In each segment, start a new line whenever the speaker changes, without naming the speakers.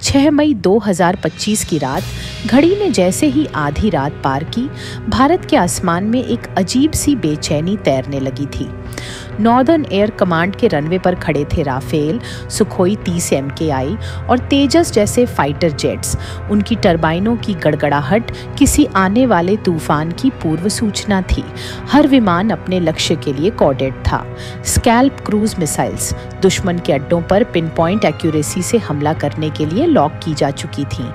6 मई 2025 की रात घड़ी ने जैसे ही आधी रात पार की, भारत के आसमान में एक अजीब सी बेचैनी तैरने लगी थी। नॉर्दर्न एयर कमांड के रनवे पर खड़े थे राफेल, सुखोई 30 MKI और तेजस जैसे फाइटर जेट्स। उनकी टरबाइनों की गड़गड़ाहट किसी आने वाले तूफान की पूर्व सूचना थी। हर विमान अपने लक्ष्य के लिए कोडेड था। स्कैल्प क्रूज मिसाइल्स दुश्मन के अड्डों पर पिन पॉइंट एक्यूरेसी से हमला करने के लिए लॉक की जा चुकी थीं।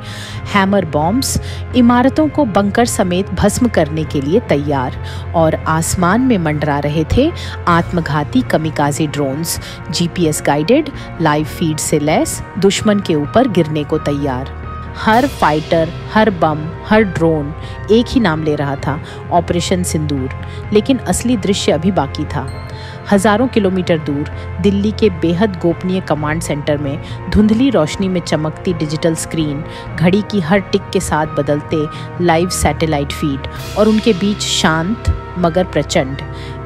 हैमर बॉम्ब्स इमारतों को बंकर समेत भस्म करने के लिए तैयार, और आसमान में मंडरा रहे थे आत्मघाती kamikaze drones, GPS guided, live feed से लैस, दुश्मन के ऊपर गिरने को तैयार। हर फाइटर, हर बम, हर ड्रोन एक ही नाम ले रहा था, ऑपरेशन सिंदूर। लेकिन असली दृश्य अभी बाकी था। हजारों किलोमीटर दूर दिल्ली के बेहद गोपनीय कमांड सेंटर में धुंधली रोशनी में चमकती डिजिटल स्क्रीन, घड़ी की हर टिक के साथ बदलते लाइव सैटेलाइट फीड, और उनके बीच शांत मगर प्रचंड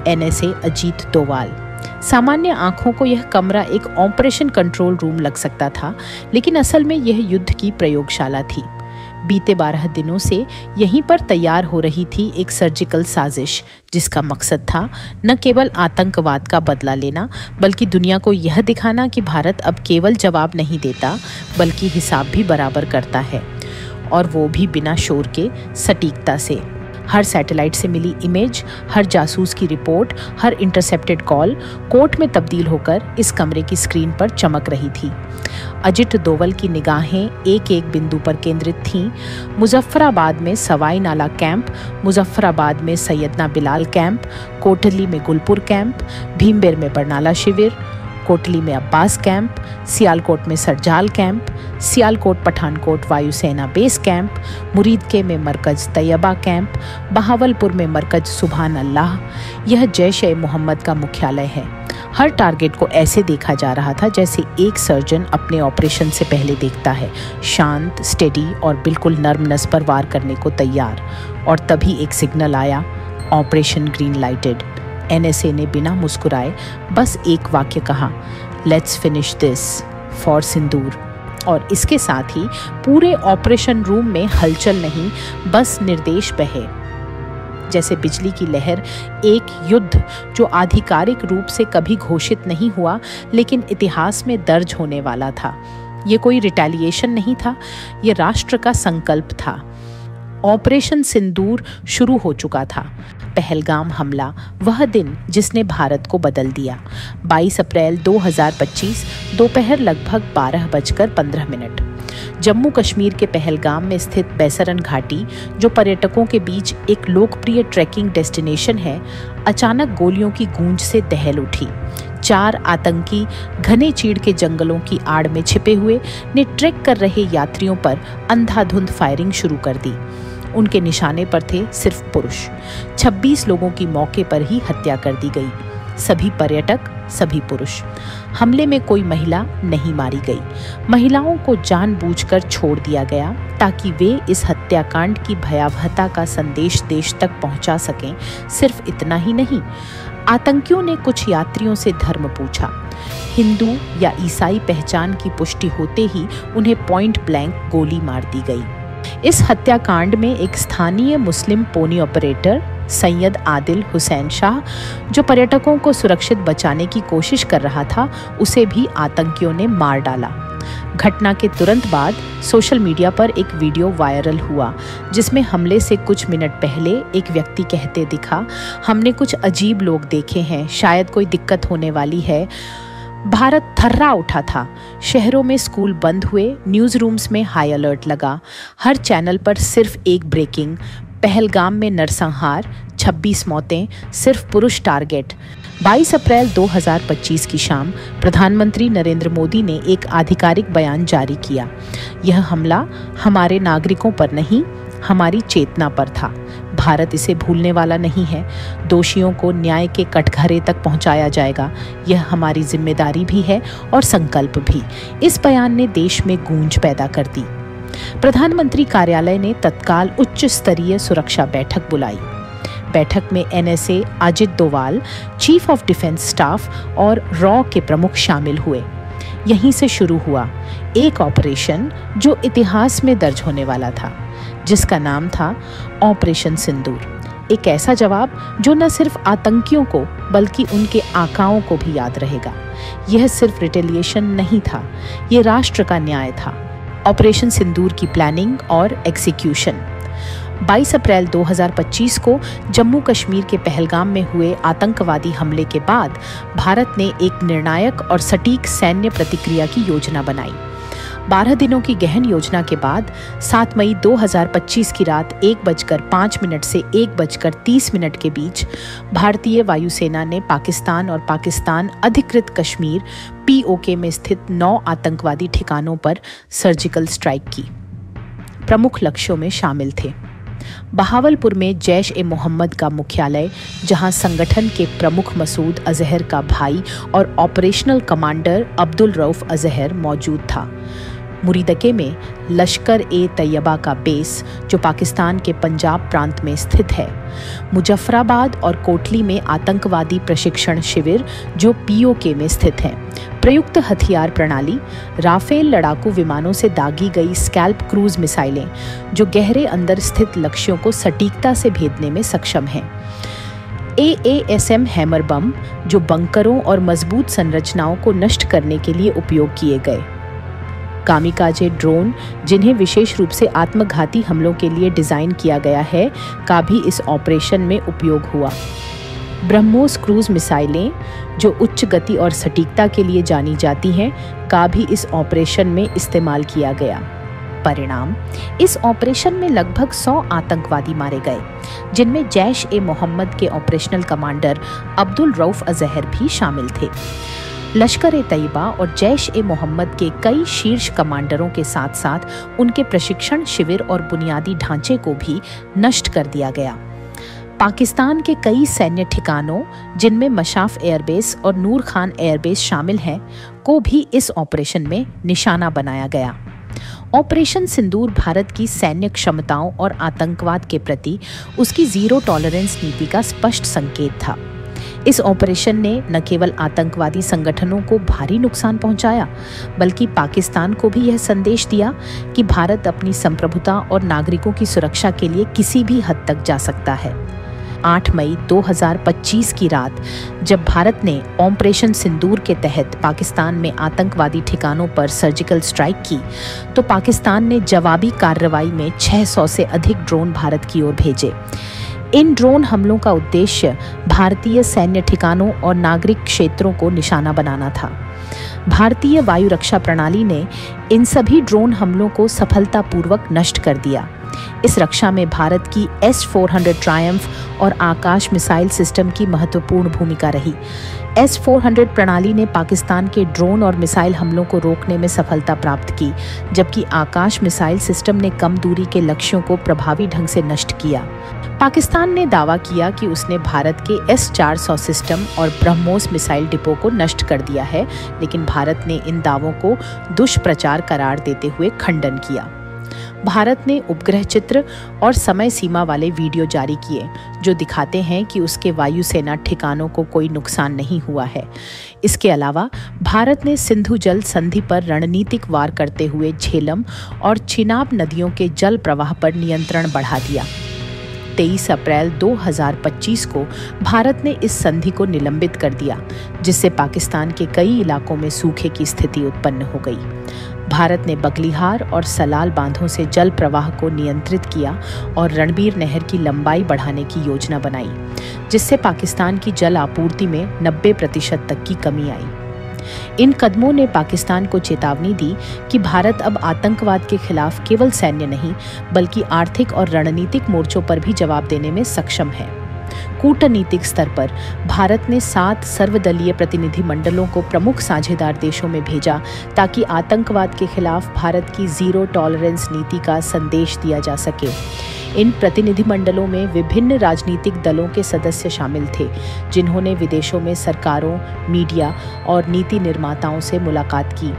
NSA अजीत डोवाल। सामान्य आंखों को यह कमरा एक ऑपरेशन कंट्रोल रूम लग सकता था, लेकिन असल में यह युद्ध की प्रयोगशाला थी। बीते 12 दिनों से यहीं पर तैयार हो रही थी एक सर्जिकल साजिश, जिसका मकसद था न केवल आतंकवाद का बदला लेना, बल्कि दुनिया को यह दिखाना कि भारत अब केवल जवाब नहीं देता, बल्कि हिसाब भी बराबर करता है, और वो भी बिना शोर के, सटीकता से। हर सैटेलाइट से मिली इमेज, हर जासूस की रिपोर्ट, हर इंटरसेप्टेड कॉल कोड में तब्दील होकर इस कमरे की स्क्रीन पर चमक रही थी। अजित डोवल की निगाहें एक एक बिंदु पर केंद्रित थीं। मुजफ्फराबाद में सवाई नाला कैंप, मुजफ्फराबाद में सैयदना बिलाल कैंप, कोटली में गुलपुर कैंप, भीमबेर में बरनाला शिविर, कोटली में अब्बास कैंप, सियालकोट में सरजाल कैंप, सियालकोट पठानकोट वायुसेना बेस कैंप, मुरीदके में मरकज तैयबा कैंप, बहावलपुर में मरकज सुभान अल्लाह। यह जैश ए मोहम्मद का मुख्यालय है। हर टारगेट को ऐसे देखा जा रहा था जैसे एक सर्जन अपने ऑपरेशन से पहले देखता है, शांत, स्टेडी और बिल्कुल नर्म नस पर वार करने को तैयार। और तभी एक सिग्नल आया, ऑपरेशन ग्रीन लाइटेड। NSA ने बिना मुस्कुराए बस एक वाक्य कहा, लेट्स फिनिश दिस फॉर सिंदूर। और इसके साथ ही पूरे ऑपरेशन रूम में हलचल नहीं, बस निर्देश बहे जैसे बिजली की लहर। एक युद्ध जो आधिकारिक रूप से कभी घोषित नहीं हुआ, लेकिन इतिहास में दर्ज होने वाला था। ये कोई रिटेलिएशन नहीं था, ये राष्ट्र का संकल्प था। ऑपरेशन सिंदूर शुरू हो चुका था। पहलगाम हमला, वह दिन जिसने भारत को बदल दिया। 22 अप्रैल 2025 दोपहर लगभग 12:15। जम्मू कश्मीर के पहलगाम में स्थित बैसरन घाटी, जो पर्यटकों के बीच एक लोकप्रिय ट्रैकिंग डेस्टिनेशन है, अचानक गोलियों की गूंज से दहल उठी। 4 आतंकी घने चीड़ के जंगलों की आड़ में छिपे हुए ने ट्रैक कर रहे यात्रियों पर अंधाधुंध फायरिंग शुरू कर दी। उनके निशाने पर थे सिर्फ पुरुष। 26 लोगों की मौके पर ही हत्या कर दी गई, सभी पर्यटक, सभी पुरुष। हमले में कोई महिला नहीं मारी गई। महिलाओं को जानबूझकर छोड़ दिया गया ताकि वे इस हत्याकांड की भयावहता का संदेश देश तक पहुंचा सकें। सिर्फ इतना ही नहीं, आतंकियों ने कुछ यात्रियों से धर्म पूछा। हिंदू या ईसाई पहचान की पुष्टि होते ही उन्हें पॉइंट ब्लैंक गोली मार दी गई। इस हत्याकांड में एक स्थानीय मुस्लिम पोनी ऑपरेटर सैयद आदिल हुसैन शाह, जो पर्यटकों को सुरक्षित बचाने की कोशिश कर रहा था, उसे भी आतंकियों ने मार डाला। घटना के तुरंत बाद सोशल मीडिया पर एक वीडियो वायरल हुआ, जिसमें हमले से कुछ मिनट पहले एक व्यक्ति कहते दिखा, हमने कुछ अजीब लोग देखे हैं, शायद कोई दिक्कत होने वाली है। भारत थर्रा उठा था। शहरों में स्कूल बंद हुए, न्यूज़ रूम्स में हाई अलर्ट लगा। हर चैनल पर सिर्फ एक ब्रेकिंग, पहलगाम में नरसंहार, 26 मौतें, सिर्फ पुरुष टारगेट। 22 अप्रैल 2025 की शाम प्रधानमंत्री नरेंद्र मोदी ने एक आधिकारिक बयान जारी किया। यह हमला हमारे नागरिकों पर नहीं, हमारी चेतना पर था। भारत इसे भूलने वाला नहीं है। दोषियों को न्याय के कटघरे तक पहुंचाया जाएगा। यह हमारी जिम्मेदारी भी है और संकल्प भी। इस बयान ने देश में गूंज पैदा कर दी। प्रधानमंत्री कार्यालय ने तत्काल उच्च स्तरीय सुरक्षा बैठक बुलाई। बैठक में NSA Ajit Doval, chief of defence staff और रॉ के प्रमुख शामिल हुए। यहीं से शुरू हुआ एक ऑपरेशन जो इतिहास में दर्ज होने वाला था, जिसका नाम था ऑपरेशन सिंदूर। एक ऐसा जवाब जो न सिर्फ आतंकियों को बल्कि उनके आकाओं को भी याद रहेगा। यह सिर्फ रिटेलिएशन नहीं था, यह राष्ट्र का न्याय था। ऑपरेशन सिंदूर की प्लानिंग और एग्जीक्यूशन। 22 अप्रैल 2025 को जम्मू कश्मीर के पहलगाम में हुए आतंकवादी हमले के बाद भारत ने एक निर्णायक और सटीक सैन्य प्रतिक्रिया की योजना बनाई। 12 दिनों की गहन योजना के बाद 7 मई 2025 की रात 1:05 से 1:30 के बीच भारतीय वायुसेना ने पाकिस्तान और पाकिस्तान अधिकृत कश्मीर POK में स्थित 9 आतंकवादी ठिकानों पर सर्जिकल स्ट्राइक की। प्रमुख लक्ष्यों में शामिल थे बहावलपुर में जैश-ए-मोहम्मद का मुख्यालय, जहां संगठन के प्रमुख मसूद अजहर का भाई और ऑपरेशनल कमांडर अब्दुल रऊफ अजहर मौजूद था। मुरीदके में लश्कर-ए-तैयबा का बेस, जो पाकिस्तान के पंजाब प्रांत में स्थित है। मुजफ्फराबाद और कोटली में आतंकवादी प्रशिक्षण शिविर, जो POK में स्थित हैं। प्रयुक्त हथियार प्रणाली, राफेल लड़ाकू विमानों से दागी गई स्कैल्प क्रूज मिसाइलें, जो गहरे अंदर स्थित लक्ष्यों को सटीकता से भेदने में सक्षम हैं। AASM हैमर बम, जो बंकरों और मजबूत संरचनाओं को नष्ट करने के लिए उपयोग किए गए। कामिकाजे ड्रोन, जिन्हें विशेष रूप से आत्मघाती हमलों के लिए डिजाइन किया गया है, का भी इस ऑपरेशन में उपयोग हुआ। ब्रह्मोस क्रूज मिसाइलें, जो उच्च गति और सटीकता के लिए जानी जाती हैं, का भी इस ऑपरेशन में इस्तेमाल किया गया। परिणाम, इस ऑपरेशन में लगभग 100 आतंकवादी मारे गए, जिनमें जैश-ए-मोहम्मद के ऑपरेशनल कमांडर अब्दुल रऊफ अजहर भी शामिल थे। लश्कर-ए-तैयबा और जैश-ए-मोहम्मद के कई शीर्ष कमांडरों के साथ साथ उनके प्रशिक्षण शिविर और बुनियादी ढांचे को भी नष्ट कर दिया गया। पाकिस्तान के कई सैन्य ठिकानों, जिनमें मशाफ एयरबेस और नूर खान एयरबेस शामिल हैं, को भी इस ऑपरेशन में निशाना बनाया गया। ऑपरेशन सिंदूर भारत की सैन्य क्षमताओं और आतंकवाद के प्रति उसकी जीरो टॉलरेंस नीति का स्पष्ट संकेत था। इस ऑपरेशन ने न केवल आतंकवादी संगठनों को भारी नुकसान पहुंचाया, बल्कि पाकिस्तान को भी यह संदेश दिया कि भारत अपनी संप्रभुता और नागरिकों की सुरक्षा के लिए किसी भी हद तक जा सकता है। 8 मई 2025 की रात, जब भारत ने ऑपरेशन सिंदूर के तहत पाकिस्तान में आतंकवादी ठिकानों पर सर्जिकल स्ट्राइक की, तो पाकिस्तान ने जवाबी कार्रवाई में 600 से अधिक ड्रोन भारत की ओर भेजे। इन ड्रोन हमलों का उद्देश्य भारतीय सैन्य ठिकानों और नागरिक क्षेत्रों को निशाना बनाना था। भारतीय वायु रक्षा प्रणाली ने इन सभी ड्रोन हमलों को सफलतापूर्वक नष्ट कर दिया। इस रक्षा में भारत की S-400 ट्रायम्फ और आकाश मिसाइल सिस्टम की महत्वपूर्ण भूमिका रही। S-400 प्रणाली ने पाकिस्तान के ड्रोन और मिसाइल हमलों को रोकने में सफलता प्राप्त की, जबकि आकाश मिसाइल सिस्टम ने कम दूरी के लक्ष्यों को प्रभावी ढंग से नष्ट किया। पाकिस्तान ने दावा किया कि उसने भारत के S-400 सिस्टम और ब्रह्मोस मिसाइल डिपो को नष्ट कर दिया है, लेकिन भारत ने इन दावों को दुष्प्रचार करार देते हुए खंडन किया। भारत ने उपग्रह चित्र और समय सीमा वाले वीडियो जारी किए, जो दिखाते हैं कि उसके वायुसेना ठिकानों को कोई नुकसान नहीं हुआ है। इसके अलावा भारत ने सिंधु जल संधि पर रणनीतिक वार करते हुए झेलम और चिनाब नदियों के जल प्रवाह पर नियंत्रण बढ़ा दिया। 23 अप्रैल 2025 को भारत ने इस संधि को निलंबित कर दिया, जिससे पाकिस्तान के कई इलाकों में सूखे की स्थिति उत्पन्न हो गई। भारत ने बगलिहार और सलाल बांधों से जल प्रवाह को नियंत्रित किया और रणबीर नहर की लंबाई बढ़ाने की योजना बनाई, जिससे पाकिस्तान की जल आपूर्ति में 90% तक की कमी आई। इन कदमों ने पाकिस्तान को चेतावनी दी कि भारत अब आतंकवाद के खिलाफ केवल सैन्य नहीं, बल्कि आर्थिक और रणनीतिक मोर्चों पर भी जवाब देने में सक्षम है। कूटनीतिक स्तर पर भारत ने 7 सर्वदलीय प्रतिनिधि मंडलों को प्रमुख साझेदार देशों में भेजा, ताकि आतंकवाद के खिलाफ भारत की जीरो टॉलरेंस नीति का संदेश दिया जा सके। इन प्रतिनिधिमंडलों में विभिन्न राजनीतिक दलों के सदस्य शामिल थे, जिन्होंने विदेशों में सरकारों, मीडिया और नीति निर्माताओं से मुलाकात की।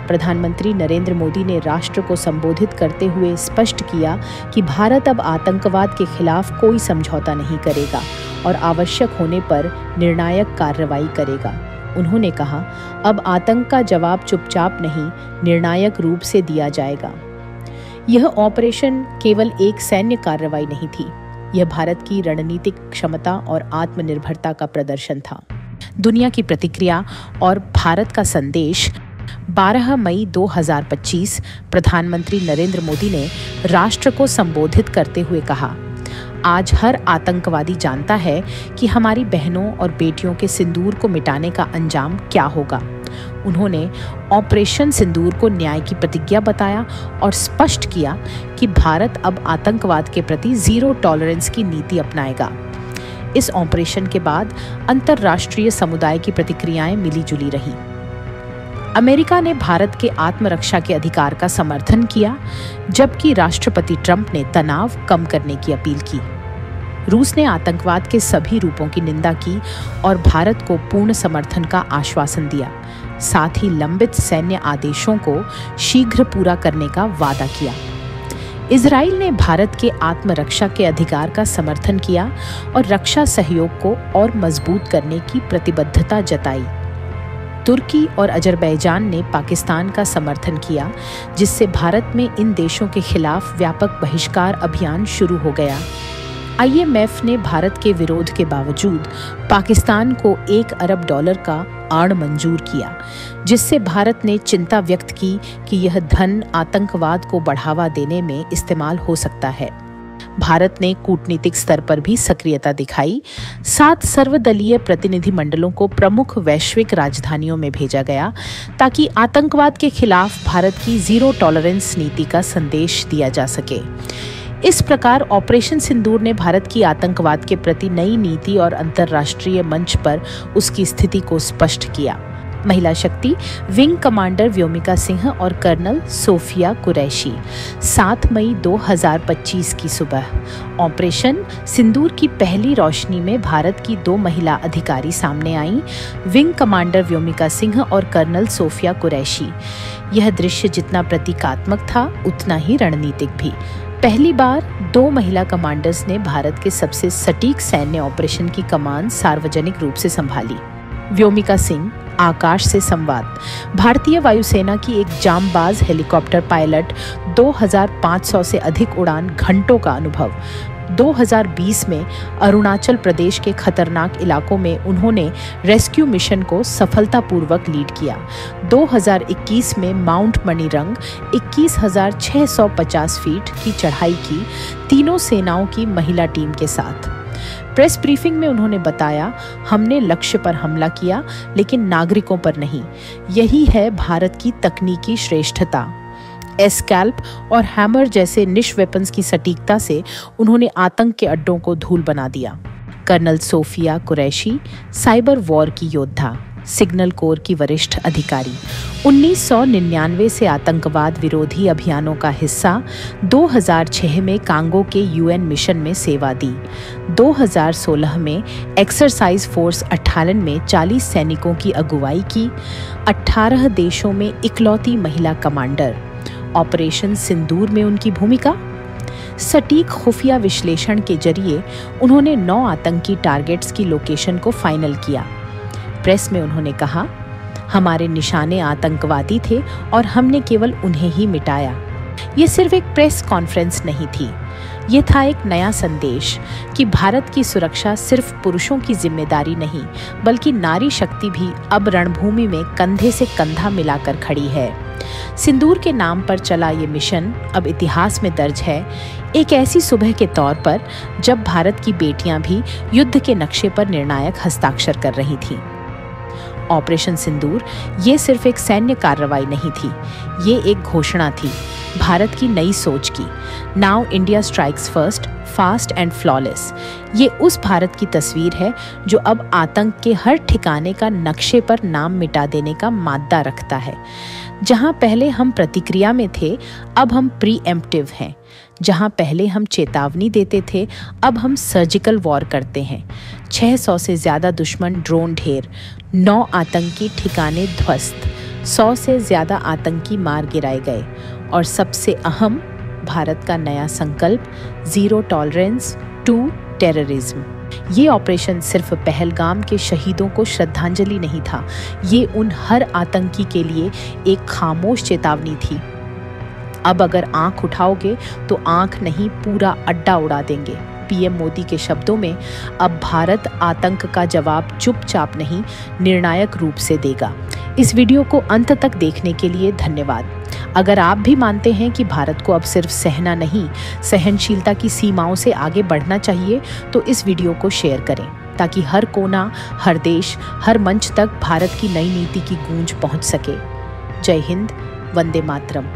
प्रधानमंत्री नरेंद्र मोदी ने राष्ट्र को संबोधित करते हुए स्पष्ट किया कि भारत अब आतंकवाद के खिलाफ कोई समझौता नहीं करेगा और आवश्यक होने पर निर्णायक कार्रवाई करेगा। उन्होंने कहा, अब आतंक का जवाब चुपचाप नहीं, निर्णायक रूप से दिया जाएगा। यह ऑपरेशन केवल एक सैन्य कार्रवाई नहीं थी, यह भारत की रणनीतिक क्षमता और आत्मनिर्भरता का प्रदर्शन था। दुनिया की प्रतिक्रिया और भारत का संदेश। 12 मई 2025 प्रधानमंत्री नरेंद्र मोदी ने राष्ट्र को संबोधित करते हुए कहा, आज हर आतंकवादी जानता है कि हमारी बहनों और बेटियों के सिंदूर को मिटाने का अंजाम क्या होगा। उन्होंने ऑपरेशन सिंदूर को न्याय की प्रतिज्ञा बताया और स्पष्ट किया कि भारत अब आतंकवाद के प्रति जीरो टॉलरेंस की नीति अपनाएगा। इस ऑपरेशन के बाद अंतर्राष्ट्रीय समुदाय की प्रतिक्रियाएं मिली-जुली रहीं। अमेरिका ने भारत के आत्मरक्षा के अधिकार का समर्थन किया, जबकि राष्ट्रपति ट्रंप ने तनाव कम करने की अपील की। रूस ने आतंकवाद के सभी रूपों की निंदा की और भारत को पूर्ण समर्थन का आश्वासन दिया। साथ ही लंबित सैन्य आदेशों को शीघ्र पूरा करने का वादा किया। इजराइल ने भारत के आत्मरक्षा के अधिकार का समर्थन किया और रक्षा सहयोग को और मजबूत करने की प्रतिबद्धता जताई। तुर्की और अजरबैजान ने पाकिस्तान का समर्थन किया, जिससे भारत में इन देशों के खिलाफ व्यापक बहिष्कार अभियान शुरू हो गया। IMF ने भारत के विरोध के बावजूद पाकिस्तान को $1 अरब का आड़ मंजूर किया, जिससे भारत ने चिंता व्यक्त की कि यह धन आतंकवाद को बढ़ावा देने में इस्तेमाल हो सकता है। भारत ने कूटनीतिक स्तर पर भी सक्रियता दिखाई। 7 सर्वदलीय प्रतिनिधिमंडलों को प्रमुख वैश्विक राजधानियों में भेजा गया ताकि आतंकवाद के खिलाफ भारत की जीरो टॉलरेंस नीति का संदेश दिया जा सके। इस प्रकार ऑपरेशन सिंदूर ने भारत की आतंकवाद के प्रति नई नीति और अंतर्राष्ट्रीय मंच पर उसकी स्थिति को स्पष्ट किया। महिला शक्ति विंग कमांडर व्योमिका सिंह और कर्नल सोफिया कुरैशी 7 मई 2025 की सुबह ऑपरेशन सिंदूर की पहली रोशनी में भारत की 2 महिला अधिकारी सामने आईं, विंग कमांडर व्योमिका सिंह और कर्नल सोफिया कुरैशी। यह दृश्य जितना प्रतीकात्मक था उतना ही रणनीतिक भी। पहली बार 2 महिला कमांडर्स ने भारत के सबसे सटीक सैन्य ऑपरेशन की कमान सार्वजनिक रूप से संभाली। व्योमिका सिंह आकाश से संवाद। भारतीय वायुसेना की एक जांबाज हेलीकॉप्टर पायलट, 2500 से अधिक उड़ान घंटों का अनुभव। 2020 में अरुणाचल प्रदेश के खतरनाक इलाकों में उन्होंने रेस्क्यू मिशन को सफलतापूर्वक लीड किया। 2021 में माउंट मणिरंग 21,650 फीट की चढ़ाई की, तीनों सेनाओं की महिला टीम के साथ। प्रेस ब्रीफिंग में उन्होंने बताया, हमने लक्ष्य पर हमला किया लेकिन नागरिकों पर नहीं। यही है भारत की तकनीकी श्रेष्ठता। एस्कैल्प और हैमर जैसे निश वेपन्स की सटीकता से उन्होंने आतंक के अड्डों को धूल बना दिया। Colonel Sofia Qureshi cyber war की योद्धा, सिग्नल कोर की वरिष्ठ अधिकारी, 1999 से आतंकवाद विरोधी अभियानों का हिस्सा, 2006 में कांगो के UN मिशन में सेवा दी। 2016 में एक्सरसाइज फोर्स 58 में 40 सैनिकों की अगुवाई की। 18 देशों में इकलौती महिला कमांडर। ऑपरेशन सिंदूर में उनकी भूमिका, सटीक खुफिया विश्लेषण के जरिए उन्होंने 9 आतंकी टारगेट्स की लोकेशन को फाइनल किया। प्रेस में उन्होंने कहा, हमारे निशाने आतंकवादी थे और हमने केवल उन्हें ही मिटाया। ये सिर्फ एक प्रेस कॉन्फ्रेंस नहीं थी, ये था एक नया संदेश कि भारत की सुरक्षा सिर्फ पुरुषों की जिम्मेदारी नहीं, बल्कि नारी शक्ति भी अब रणभूमि में कंधे से कंधा मिलाकर खड़ी है। सिंदूर के नाम पर चला ये मिशन अब इतिहास में दर्ज है, एक ऐसी सुबह के तौर पर जब भारत की बेटियां भी युद्ध के नक्शे पर निर्णायक हस्ताक्षर कर रही थीं। ऑपरेशन सिंदूर ये सिर्फ एक सैन्य कार्रवाई नहीं थी, ये एक घोषणा थी भारत की नई सोच की। Now India strikes first, fast and flawless. ये उस भारत की तस्वीर है जो अब आतंक के हर ठिकाने का नक्शे पर नाम मिटा देने का मादा रखता है। जहां पहले हम प्रतिक्रिया में थे, अब हम प्रीएम्प्टिव हैं। जहां पहले हम चेतावनी देते थे, अब हम सर्जिकल वॉर करते हैं। 600 से ज्यादा दुश्मन ड्रोन ढेर, 9 आतंकी ठिकाने ध्वस्त, 100 से ज्यादा आतंकी मार गिराए गए और सबसे अहम भारत का नया संकल्प, जीरो टॉलरेंस टू टेररिज्म। ये ऑपरेशन सिर्फ पहलगाम के शहीदों को श्रद्धांजलि नहीं था, ये उन हर आतंकी के लिए एक खामोश चेतावनी थी। अब अगर आंख उठाओगे तो आंख नहीं, पूरा अड्डा उड़ा देंगे। पीएम मोदी के शब्दों में, अब भारत आतंक का जवाब चुपचाप नहीं, निर्णायक रूप से देगा। इस वीडियो को अंत तक देखने के लिए धन्यवाद। अगर आप भी मानते हैं कि भारत को अब सिर्फ सहना नहीं, सहनशीलता की सीमाओं से आगे बढ़ना चाहिए, तो इस वीडियो को शेयर करें ताकि हर कोना, हर देश, हर मंच तक भारत की नई नीति की गूंज पहुंच सके। जय हिंद, वंदे मातरम।